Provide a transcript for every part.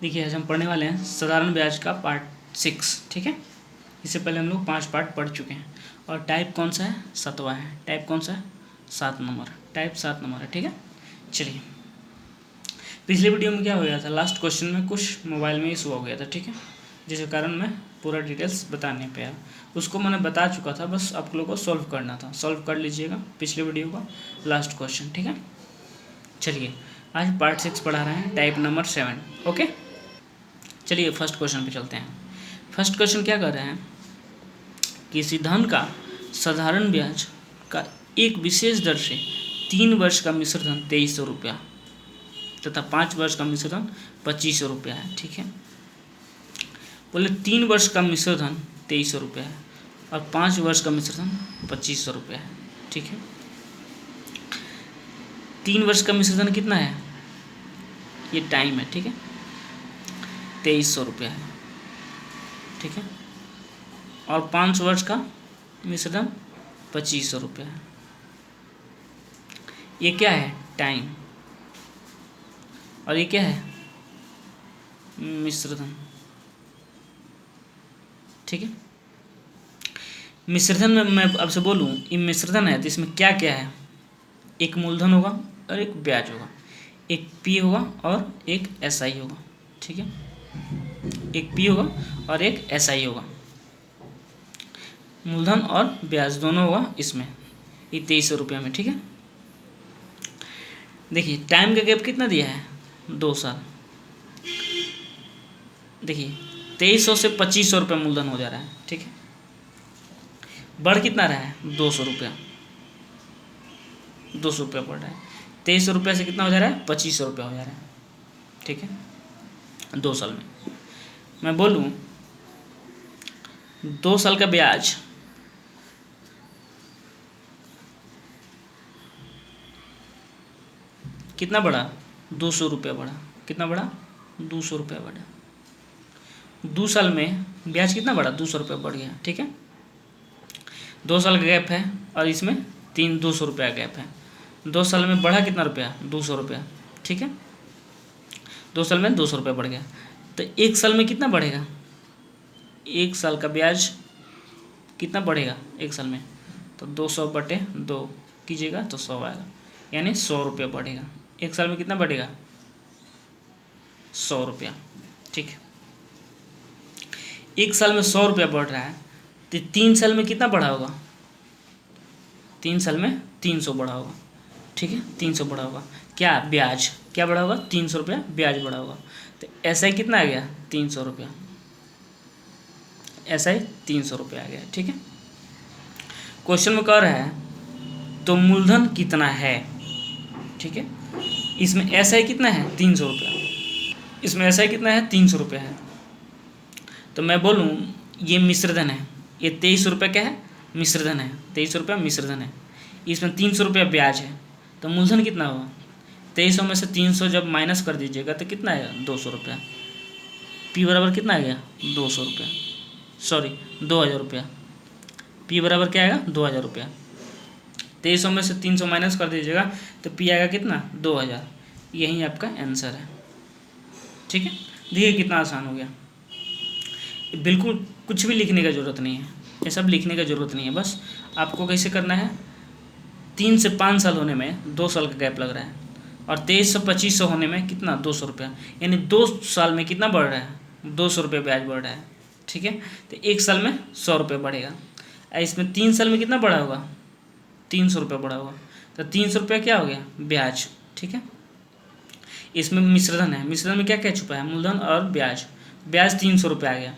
देखिए आज हम पढ़ने वाले हैं साधारण ब्याज का पार्ट 6। ठीक है, इससे पहले हम लोग 5 पार्ट पढ़ चुके हैं। और टाइप कौन सा है? 7वां है। टाइप कौन सा है? 7 नंबर। टाइप 7 नंबर है। ठीक है, चलिए पिछले वीडियो में क्या हो गया था, लास्ट क्वेश्चन में कुछ मोबाइल में इशू हो गया था। ठीक है, जिसके कारण मैं पूरा डिटेल्स बता नहीं पाया। उसको मैंने बता चुका था, बस आप लोगों को सॉल्व करना था। सॉल्व कर लीजिएगा पिछले वीडियो का लास्ट क्वेश्चन। ठीक है, चलिए आज पार्ट 6 पढ़ा रहे हैं, टाइप नंबर 7। ओके, चलिए फर्स्ट क्वेश्चन पे चलते हैं। फर्स्ट क्वेश्चन क्या कर रहे हैं, किसी धन का साधारण ब्याज का एक विशेष दर से 3 वर्ष का मिश्र धन 2300 रुपया तथा 5 वर्ष का मिश्र धन 2500 रुपया है। ठीक है, बोले 3 वर्ष का मिश्र धन 2300 रुपया है और 5 वर्ष का मिश्र धन 2500 रुपया है। ठीक है, 3 वर्ष का मिश्र धन कितना है, ये टाइम है। ठीक है, 2300 रुपया है। ठीक है, और 5 वर्ष का मिश्र धन 2500 रुपया है। ये क्या है? टाइम। और ये क्या है? मिश्र धन। ठीक है, मिश्रधन में मैं आपसे बोलूँ, ये मिश्रधन है तो इसमें क्या क्या है? एक मूलधन होगा और एक ब्याज होगा, एक पी होगा और एक एसआई होगा। ठीक है, एक पी होगा और एक एसआई होगा, मूलधन और ब्याज दोनों होगा इसमें, ये 2300 रुपया में। ठीक है, देखिए टाइम का गैप कितना दिया है? 2 साल। देखिए 2300 से 2500 रुपये मूलधन हो जा रहा है। ठीक है, बढ़ कितना रहा है? 200 रुपया। 200 रुपया बढ़ रहा है। 2300 रुपये से कितना हो जा रहा है? 2500 रुपया हो जा रहा है। ठीक है, 2 साल में। मैं बोलूँ 2 साल का ब्याज कितना बढ़ा? 200 रुपया बढ़ा। कितना बढ़ा? 200 रुपया बढ़ा। 2 साल में ब्याज कितना बढ़ा? 200 रुपया बढ़ गया। ठीक है, 2 साल का गैप है और इसमें 200 रुपया गैप है। 2 साल में बढ़ा कितना रुपया? 200 रुपया। ठीक है, 2 साल में 200 रुपया बढ़ गया। तो 1 साल में कितना बढ़ेगा? 1 साल का ब्याज कितना बढ़ेगा 1 साल में? तो 200/2 कीजिएगा तो 100 आएगा, यानी 100 रुपया बढ़ेगा। 1 साल में कितना बढ़ेगा? 100 रुपया। ठीक है, 1 साल में 100 रुपया बढ़ रहा है तो 3 साल में कितना बढ़ा होगा? 3 साल में 300 बढ़ा होगा। ठीक है, 300 बढ़ा होगा। क्या? ब्याज। क्या बढ़ा होगा? 300 रुपया ब्याज बढ़ा होगा। तो एसआई कितना आ गया? 300 रुपया। एसआई 300 रुपया आ गया। ठीक है, क्वेश्चन में कह रहा है तो मूलधन कितना है? ठीक है, इसमें एसआई कितना है? 300 रुपया। इसमें एसआई कितना है? 300 रुपया है। तो मैं बोलूँ ये मिश्रधन है, ये 2300 रुपया क्या है? मिश्रधन है। 2300 रुपया मिश्रधन है। इसमें 300 रुपया ब्याज है, तो मूलधन कितना होगा? 2300 में से 300 जब माइनस कर दीजिएगा तो कितना आएगा? 200 रुपया। पी बराबर कितना आ गया? 200 रुपया, सॉरी 2000 रुपया। पी बराबर क्या आएगा? 2000 रुपया। 2300 में से 300 माइनस कर दीजिएगा तो पी आएगा कितना? 2000। यही आपका आंसर है। ठीक है, देखिए कितना आसान हो गया। बिल्कुल कुछ भी लिखने का ज़रूरत नहीं है, ये सब लिखने का ज़रूरत नहीं है। बस आपको कैसे करना है, 3 से 5 साल होने में 2 साल का गैप लग रहा है और 2300-2500 होने में कितना? 200 रुपया, यानी 2 साल में कितना बढ़ रहा है? 200 रुपये ब्याज बढ़ रहा है। ठीक है, तो 1 साल में 100 रुपये बढ़ेगा। इसमें 3 साल में कितना बढ़ा होगा? 300 रुपये बढ़ा होगा। तो 300 रुपया क्या हो गया? ब्याज। ठीक है, इसमें मिश्रधन है। मिश्रधन में क्या क्या छुपा है? मूलधन और ब्याज। ब्याज 300 रुपया आ गया,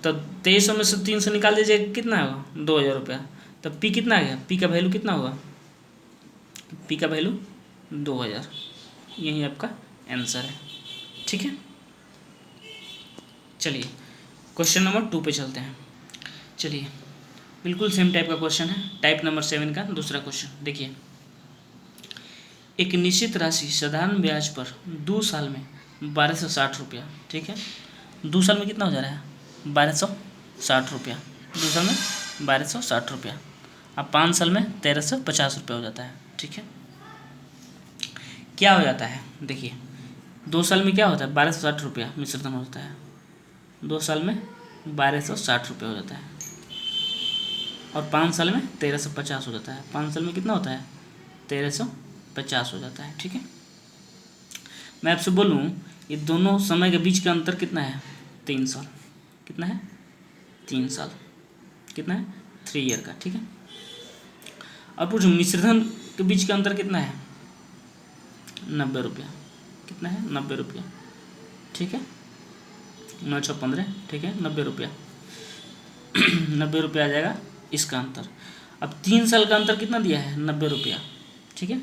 तो 2300 में से 300 निकाल दीजिए, कितना होगा? 2000 रुपया। तो पी कितना आ गया? पी का वैल्यू कितना होगा? पी का वैल्यू 2000। यही आपका आंसर है। ठीक है, चलिए क्वेश्चन नंबर 2 पे चलते हैं। चलिए बिल्कुल सेम टाइप का क्वेश्चन है, टाइप नंबर 7 का दूसरा क्वेश्चन। देखिए एक निश्चित राशि साधारण ब्याज पर 2 साल में 1260 रुपया। ठीक है, 2 साल में कितना हो जा रहा है? 1260 रुपया। 2 साल में 1260 रुपया। अब 5 साल में 1350 रुपया हो जाता है। ठीक है, क्या हो जाता है? देखिए 2 साल में क्या होता है 1260 रुपया मिश्रधन होता है। 2 साल में 1260 रुपये हो जाता है और 5 साल में 1350 हो जाता है। 5 साल में कितना होता है 1350 हो जाता है। ठीक है, मैं आपसे बोलूँ ये दोनों समय के बीच का अंतर कितना है 3 साल। कितना है 3 साल। कितना है 3 ईयर का। ठीक है, अब पूछो मिश्रधन के बीच का अंतर कितना है 90 रुपया। कितना है 90 रुपया। ठीक है, 9×6=15। ठीक है, 90 रुपया 90 रुपया आ जाएगा इसका अंतर। अब 3 साल का अंतर कितना दिया है 90 रुपया। ठीक है,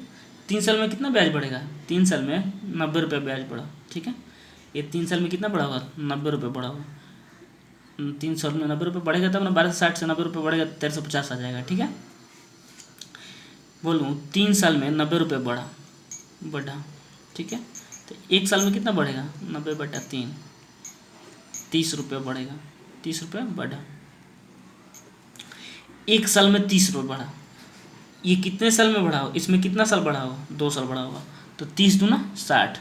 3 साल में कितना ब्याज बढ़ेगा 3 साल में 90 रुपया ब्याज बढ़ा। ठीक है, ये 3 साल में कितना बढ़ा होगा 90 रुपये बढ़ा होगा। 3 साल में 90 रुपये बढ़ेगा तब ना 1260 से 90 रुपये बढ़ेगा 1350 आ जाएगा। ठीक है, बोलूँ 3 साल में 90 रुपये बढ़ा। ठीक है, तो 1 साल में कितना बढ़ेगा 90/3 30 रुपये बढ़ेगा। 30 रुपये बढ़ा। 1 साल में 30 रुपये बढ़ा। ये कितने साल में बढ़ा हो इसमें कितना साल बढ़ा होगा 2 साल बढ़ा होगा तो 30 दूना 60।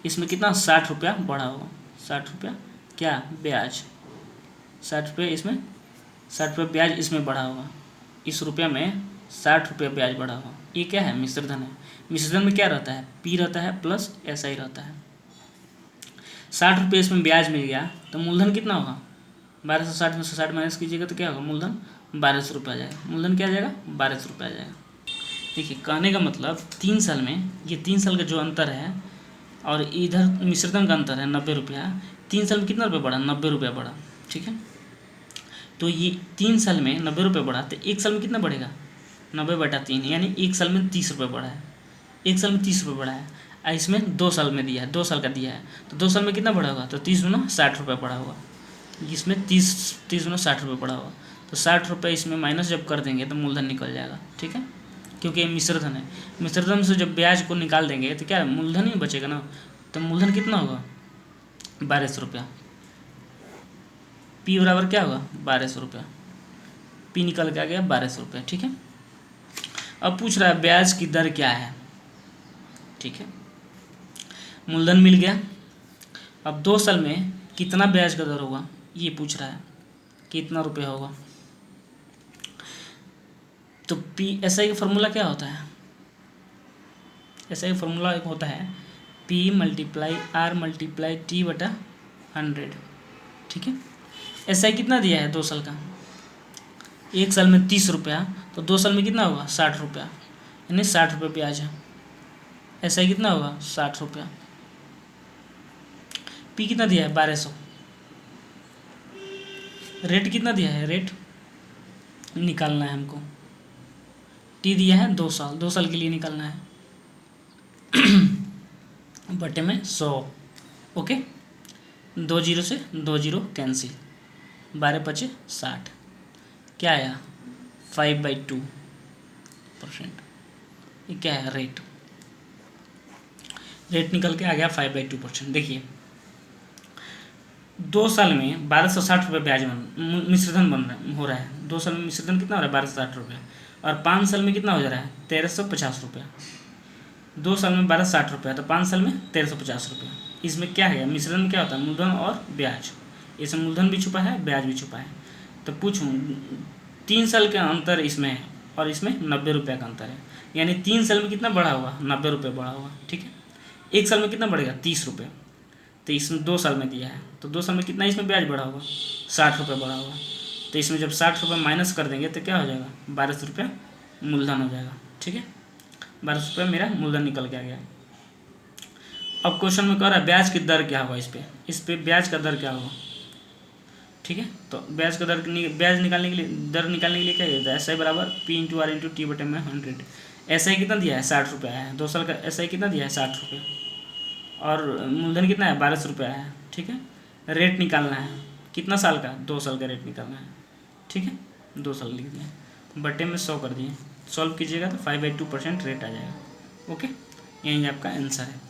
इसमें कितना 60 रुपया बढ़ा होगा। 60 रुपया क्या ब्याज 60 रुपये इसमें 60 रुपये ब्याज इसमें बढ़ा होगा। इस रुपया में 60 रुपये ब्याज बढ़ा होगा। ये क्या है मिश्रधन है। मिश्रधन में क्या रहता है पी रहता है प्लस ऐसा ही रहता है। 60 रुपये इसमें ब्याज मिल गया तो मूलधन कितना होगा 1260 में से 60 माइनस कीजिएगा तो क्या होगा मूलधन 1200 रुपये आ जाएगा। मूलधन क्या आ जाएगा 1200 रुपये आ जाएगा। देखिए कहने का मतलब 3 साल में ये 3 साल का जो अंतर है और इधर मिश्रधन का अंतर है 90 रुपया। 3 साल में कितना रुपये बढ़ा 90 रुपया बढ़ा। ठीक है, तो ये 3 साल में 90 रुपये बढ़ा तो 1 साल में कितना बढ़ेगा 90/3 यानी 1 साल में 30 रुपये बढ़ा है। 1 साल में 30 रुपये बढ़ा है। इसमें 2 साल में दिया है 2 साल का दिया है तो 2 साल में कितना बढ़ा होगा तो 30 दूना 60 रुपये बढ़ा होगा। इसमें 30 दूना 60 रुपये बढ़ा होगा तो 60 रुपये इसमें माइनस जब कर देंगे तो मूलधन निकल जाएगा। ठीक है, क्योंकि ये मिश्रधन है। मिश्रधन से जब ब्याज को निकाल देंगे तो क्या मूलधन ही बचेगा ना। तो मूलधन कितना होगा 1200 रुपया। पी बराबर क्या होगा 1200 रुपया। पी निकल के आ गया 1200 रुपया। ठीक है, अब पूछ रहा है ब्याज की दर क्या है। ठीक है, मूलधन मिल गया। अब 2 साल में कितना ब्याज का दर होगा ये पूछ रहा है कितना रुपया होगा। तो पी एस आई का फॉर्मूला क्या होता है एस आई का फॉर्मूला एक होता है P × R × T/100। ठीक है, एस आई कितना दिया है 2 साल का 1 साल में 30 रुपया तो 2 साल में कितना होगा 60 रुपया यानी 60 रुपये ब्याज है। एस आई कितना होगा 60 रुपया। पी कितना दिया है 1200। रेट कितना दिया है रेट निकालना है हमको। टी दिया है 2 साल 2 साल के लिए निकालना है बटे में 100। ओके, 2 0 से 2 0 कैंसिल 12×5 = 60। क्या आया 5/2%। ये क्या है रेट निकल के आ गया 5/2%। देखिए 2 साल में 1260 रुपये ब्याज मिश्रधन हो रहा है। 2 साल में मिश्रधन कितना हो रहा है 1260 रुपये और 5 साल में कितना हो जा रहा है 1350 रुपया। 2 साल में 1260 रुपया तो 5 साल में 1350 रुपया। इसमें क्या है मिश्रधन में क्या होता है मूलधन और ब्याज। इसमें मूलधन भी छुपा है ब्याज भी छुपा है। तो पूछूँ 3 साल का अंतर इसमें है और इसमें 90 रुपये का अंतर है यानी 3 साल में कितना बढ़ा होगा 90 रुपये बढ़ा होगा। ठीक है, 1 साल में कितना बढ़ेगा 30 रुपये तो इसमें 2 साल में दिया है तो 2 साल में कितना इसमें ब्याज बढ़ा होगा 60 रुपये बढ़ा होगा। तो इसमें जब 60 रुपये माइनस कर देंगे तो क्या हो जाएगा 1200 रुपये मूलधन हो जाएगा। ठीक है, 1200 रुपये मेरा मूलधन निकल के आ गया। अब क्वेश्चन में कह रहा है ब्याज की दर क्या होगा इस पे ब्याज का दर क्या होगा। ठीक है, तो ब्याज का दर ब्याज निकालने के लिए दर निकालने के लिए क्या कहता है एस आई बराबर P × R × T/100। S I कितना दिया है 60 रुपये है। 2 साल का एस आई कितना दिया है 60 रुपये और मूलधन कितना है 1200 रुपया है। ठीक है, रेट निकालना है कितना साल का 2 साल का रेट निकालना है। ठीक है, 2 साल लिख दिए बटे में 100 कर दिए सॉल्व कीजिएगा तो 5/2% रेट आ जाएगा। ओके, यही आपका आंसर है।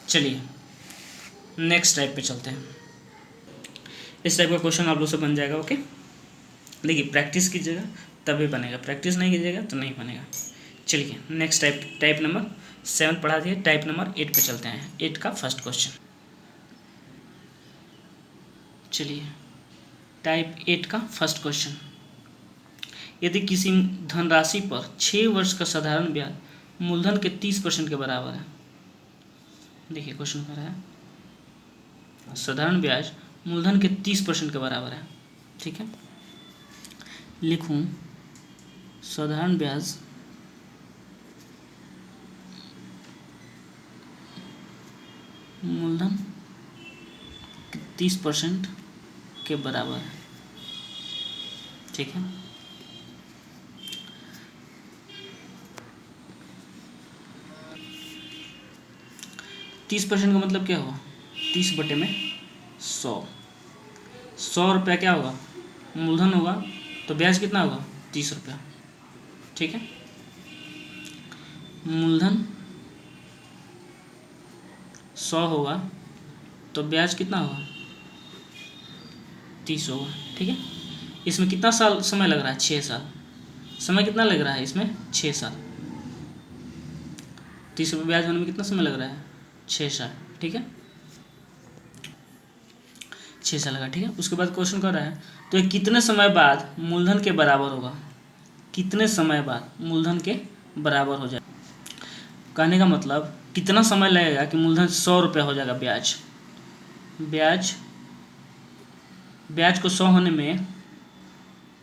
चलिए नेक्स्ट टाइप पे चलते हैं। इस टाइप का क्वेश्चन आप लोग से बन जाएगा। ओके, देखिए प्रैक्टिस कीजिएगा तभी बनेगा, प्रैक्टिस नहीं कीजिएगा तो नहीं बनेगा। चलिए नेक्स्ट टाइप नंबर 7 पढ़ा दिए, टाइप नंबर 8 पे चलते हैं। 8 का फर्स्ट क्वेश्चन, चलिए टाइप 8 का फर्स्ट क्वेश्चन। यदि किसी धनराशि पर 6 वर्ष का साधारण ब्याज मूलधन के 30% के बराबर है। देखिए क्वेश्चन कर रहा है साधारण ब्याज मूलधन के 30% के बराबर है, ठीक है। लिखूं साधारण ब्याज मूलधन 30% के बराबर है, ठीक है। तीस परसेंट का मतलब क्या हुआ, 30/100। 100 रुपया क्या होगा, मूलधन होगा, तो ब्याज कितना होगा, 30 रुपया, ठीक है। मूलधन 100 होगा तो ब्याज कितना होगा, 30 होगा, ठीक है। इसमें कितना साल समय लग रहा है, 6 साल। समय कितना लग रहा है इसमें, 6 साल। 30 रुपये ब्याज होने में कितना समय लग रहा है, 6 साल, ठीक है। 6 साल लगा, ठीक है। उसके बाद क्वेश्चन कर रहा है तो ये कितने समय बाद मूलधन के बराबर होगा, कितने समय बाद मूलधन के बराबर हो जाए। कहने का मतलब कितना समय लगेगा कि मूलधन 100 रुपया हो जाएगा ब्याज। ब्याज को 100 होने में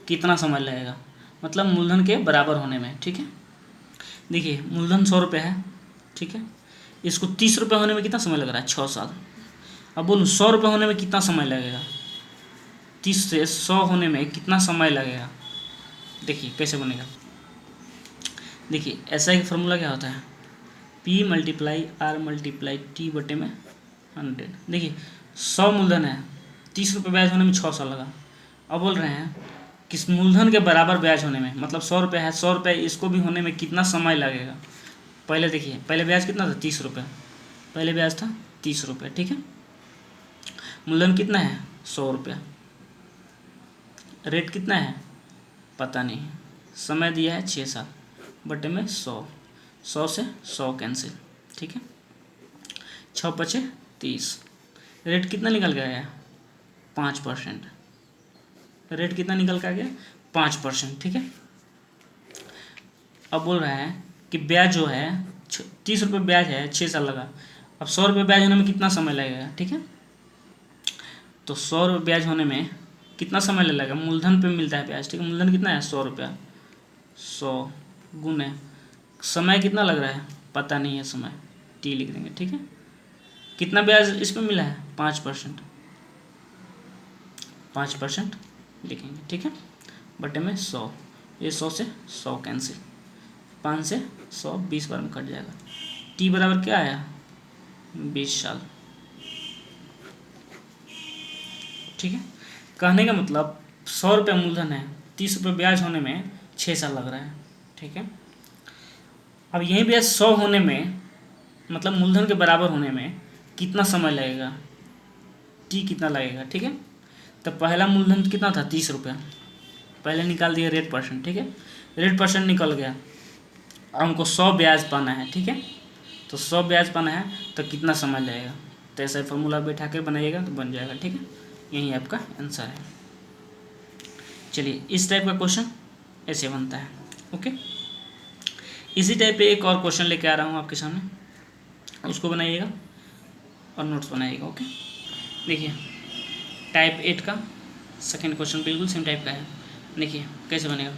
कितना समय लगेगा, मतलब मूलधन के बराबर होने में, ठीक है। देखिए मूलधन 100 रुपये है, ठीक है। इसको 30 रुपये होने में कितना समय लग रहा है, 6 साल। अब बोलूँ 100 रुपये होने में कितना समय लगेगा, 30 से 100 होने में कितना समय लगेगा। देखिए कैसे बनेगा, देखिए ऐसा एक फार्मूला क्या होता है, P × R × T/100। देखिए 100 मूलधन है, 30 रुपये ब्याज होने में 6 साल लगा। अब बोल रहे हैं कि मूलधन के बराबर ब्याज होने में, मतलब 100 रुपये है, 100 रुपये इसको भी होने में कितना समय लगेगा। पहले देखिए, पहले ब्याज कितना था, 30 रुपये। पहले ब्याज था 30 रुपये, ठीक है। मूलधन कितना है, 100 रुपया। रेट कितना है पता नहीं, समय दिया है 6 साल, बटे में 100। 100 से 100 कैंसिल, ठीक है। 6 × 5 = 30। रेट कितना निकल के आया, 5%। रेट कितना निकल के आ गया, 5%, ठीक है। अब बोल रहा है कि ब्याज जो है 30 रुपये ब्याज है, 6 साल लगा। अब 100 रुपये ब्याज होने में कितना समय लगेगा, ठीक है। तो 100 रुपये ब्याज होने में कितना समय लगेगा, मूलधन पे मिलता है ब्याज, ठीक है। मूलधन कितना है, 100 रुपया। 100 गुने समय कितना लग रहा है पता नहीं है, समय T लिख देंगे, ठीक है। कितना ब्याज इसमें मिला है, 5%। 5% लिखेंगे, ठीक है, बटे में 100। ये 100 से 100 कैंसिल, 5 से 100 20 बार में कट जाएगा। T बराबर क्या आया, 20 साल, ठीक है। कहने का मतलब 100 रुपये मूलधन है, 30 रुपये ब्याज होने में 6 साल लग रहा है, ठीक है। अब यही ब्याज 100 होने में, मतलब मूलधन के बराबर होने में कितना समय लगेगा, T कितना लगेगा, ठीक है। तो पहला मूलधन कितना था, 30 रुपया। पहले निकाल दिया रेट परसेंट, ठीक है। रेट परसेंट निकल गया, अब हमको 100 ब्याज पाना है, ठीक है। तो 100 ब्याज पाना है तो कितना समय लगेगा, तो ऐसा फॉर्मूला बैठा के बनाइएगा तो बन जाएगा, ठीक है। यही आपका आंसर है। चलिए इस टाइप का क्वेश्चन ऐसे बनता है, ओके। इसी टाइप पे एक और क्वेश्चन लेके आ रहा हूँ आपके सामने, उसको बनाइएगा और नोट्स बनाइएगा, ओके। देखिए टाइप 8 का सेकेंड क्वेश्चन बिल्कुल सेम टाइप का है। देखिए कैसे बनेगा,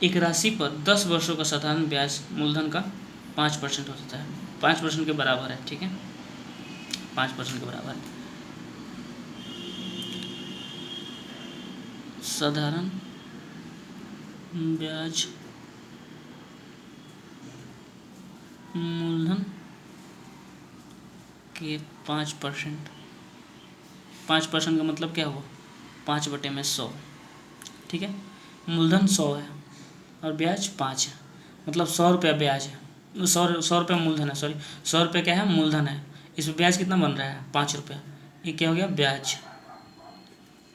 एक राशि पर 10 वर्षों का साधारण ब्याज मूलधन का 5% हो जाता है, 5% के बराबर है, ठीक है। 5% के बराबर है। साधारण ब्याज मूलधन के 5%। 5% का मतलब क्या हुआ, 5/100, ठीक है। मूलधन 100 है और ब्याज 5 है, मतलब 100 रुपया ब्याज है, 100 रुपया मूलधन है, सॉरी 100 रुपया क्या है, मूलधन है। इसमें ब्याज कितना बन रहा है, 5 रुपया। ये क्या हो गया, ब्याज,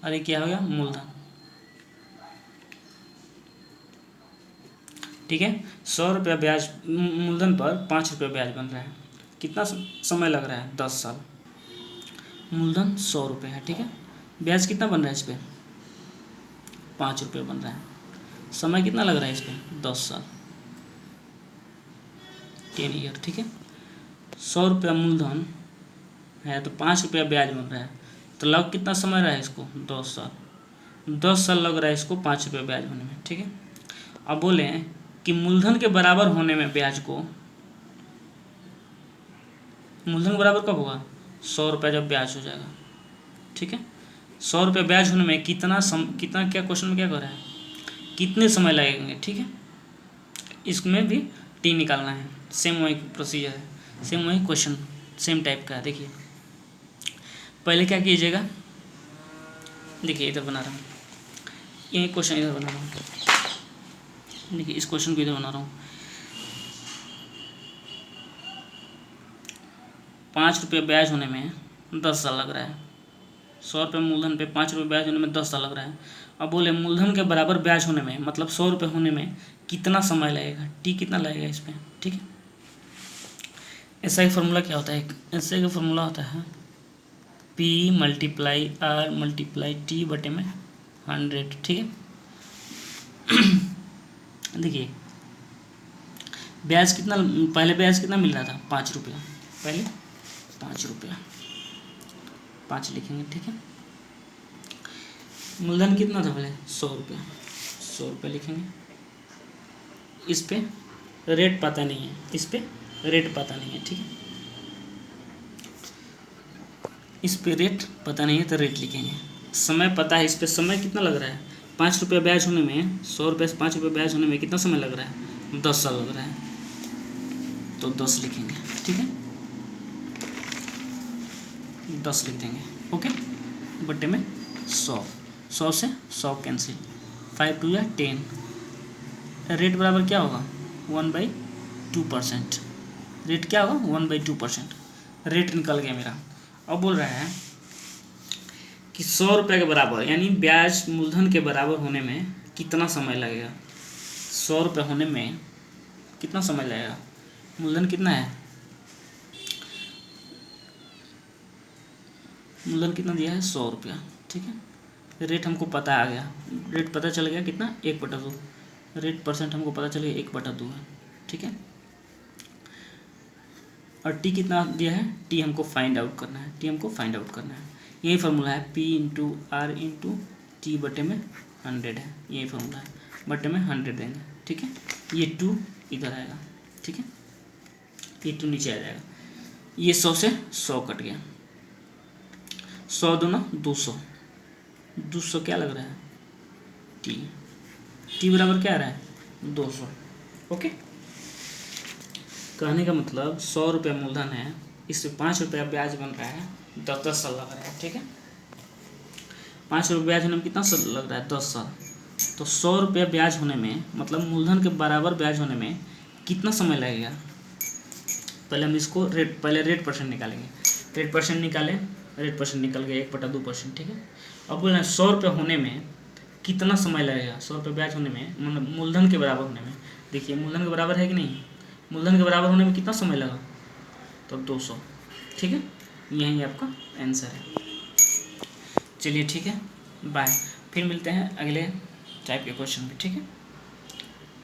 और ये क्या हो गया, मूलधन। ठीक है। 100 रुपया ब्याज मूलधन पर 5 रुपये ब्याज बन रहा है। कितना समय लग रहा है? 10 साल। मूलधन 100 रुपये है, ठीक है। ब्याज कितना बन रहा है इस पर? 5 रुपये बन रहा है। समय कितना लग रहा है इस पर? 10 साल, 10 ईयर, ठीक है। 100 रुपया मूलधन है तो 5 रुपया ब्याज बन रहा है, तो लग कितना समय रहा है इसको? 10 साल। 10 साल लग रहा है इसको 5 रुपये ब्याज होने में, ठीक है। अब बोले कि मूलधन के बराबर होने में ब्याज को, मूलधन के बराबर कब होगा? 100 रुपया जब ब्याज हो जाएगा, ठीक है। 100 रुपये ब्याज होने में कितना क्या क्वेश्चन में क्या कर रहा है? कितने समय लगेंगे, ठीक है। इसमें भी टी निकालना है। सेम वही प्रोसीजर है, सेम वही क्वेश्चन, सेम टाइप का है। देखिए पहले क्या कीजिएगा, देखिए इधर बना रहा हूँ, ये क्वेश्चन इधर बना रहा हूँ, देखिए इस क्वेश्चन को इधर बना रहा हूँ। 5 रुपये ब्याज होने में 10 साल लग रहा है। 100 रुपये मूलधन पे 5 रुपये ब्याज होने में 10 साल लग रहा है। अब बोले मूलधन के बराबर ब्याज होने में, मतलब 100 रुपये होने में कितना समय लगेगा? टी कितना लगेगा इस पर, ठीक है। ऐसा ही फॉर्मूला क्या होता है? ऐसे का फॉर्मूला होता है P multiply R multiply T बटे में 100, ठीक है। देखिए ब्याज कितना, पहले ब्याज कितना मिल रहा था? 5 रुपया, पहले 5 रुपया, 5 लिखेंगे, ठीक है। मूलधन कितना था पहले? 100 रुपया, 100 रुपया लिखेंगे। इस पे रेट पता नहीं है, इस पे रेट पता नहीं है, ठीक है। इस पे रेट पता नहीं है तो रेट लिखेंगे। समय पता है, इस पे समय कितना लग रहा है? 5 रुपया ब्याज होने में, 100 रुपये से 5 रुपये ब्याज होने में कितना समय लग रहा है? 10 साल लग रहा है, तो 10 लिखेंगे, ठीक है। 10 लिख देंगे, ओके। बटे में 100, 100 से 100 कैंसिल, 5 2 या 10। रेट बराबर क्या होगा? 1/2%। रेट क्या होगा? 1/2%। रेट निकल गया मेरा। अब बोल रहा है कि 100 रुपये के बराबर, यानी ब्याज मूलधन के बराबर होने में कितना समय लगेगा? 100 रुपये होने में कितना समय लगेगा? मूलधन कितना है? मूलधन कितना दिया है? 100 रुपया, ठीक है। रेट हमको पता आ गया, रेट पता चल गया कितना? 1/2। रेट परसेंट हमको पता चल गया 1/2 है, ठीक है। और टी कितना दिया है? टी हमको फाइंड आउट करना है, टी हमको फाइंड आउट करना है। यही फार्मूला है, P into R into T बटे में 100 है, यही फार्मूला है। बटे में 100 देंगे, ठीक है। ये 2 इधर आएगा, ठीक है। ये 2 नीचे आ जाएगा। ये 100 से 100 कट गया, 100 दूना 200, 200 क्या लग रहा है? टी। टी बराबर क्या आ रहा है? 200, ओके। कहने का मतलब 100 रुपया मूलधन है, इससे 5 रुपया ब्याज बन रहा है, 10 साल लग रहा है, ठीक है। 5 रुपये ब्याज होने में कितना साल लग रहा है? 10 साल। तो 100 रुपया ब्याज होने में, मतलब मूलधन के बराबर ब्याज होने में कितना समय लगेगा? पहले हम इसको रेट परसेंट निकालेंगे। रेट परसेंट निकालें, रेट परसेंट निकल गया 1/2%, ठीक है। अब बोल रहे हैं 100 रुपये होने में कितना समय लगेगा? 100 रुपये ब्याज होने में, मतलब मूलधन के बराबर होने में। देखिए मूलधन के बराबर है कि नहीं? मूलधन के बराबर होने में कितना समय लगा? तो 200, ठीक है। यही आपका आंसर है। चलिए ठीक है, बाय। फिर मिलते हैं अगले टाइप के क्वेश्चन में, ठीक है।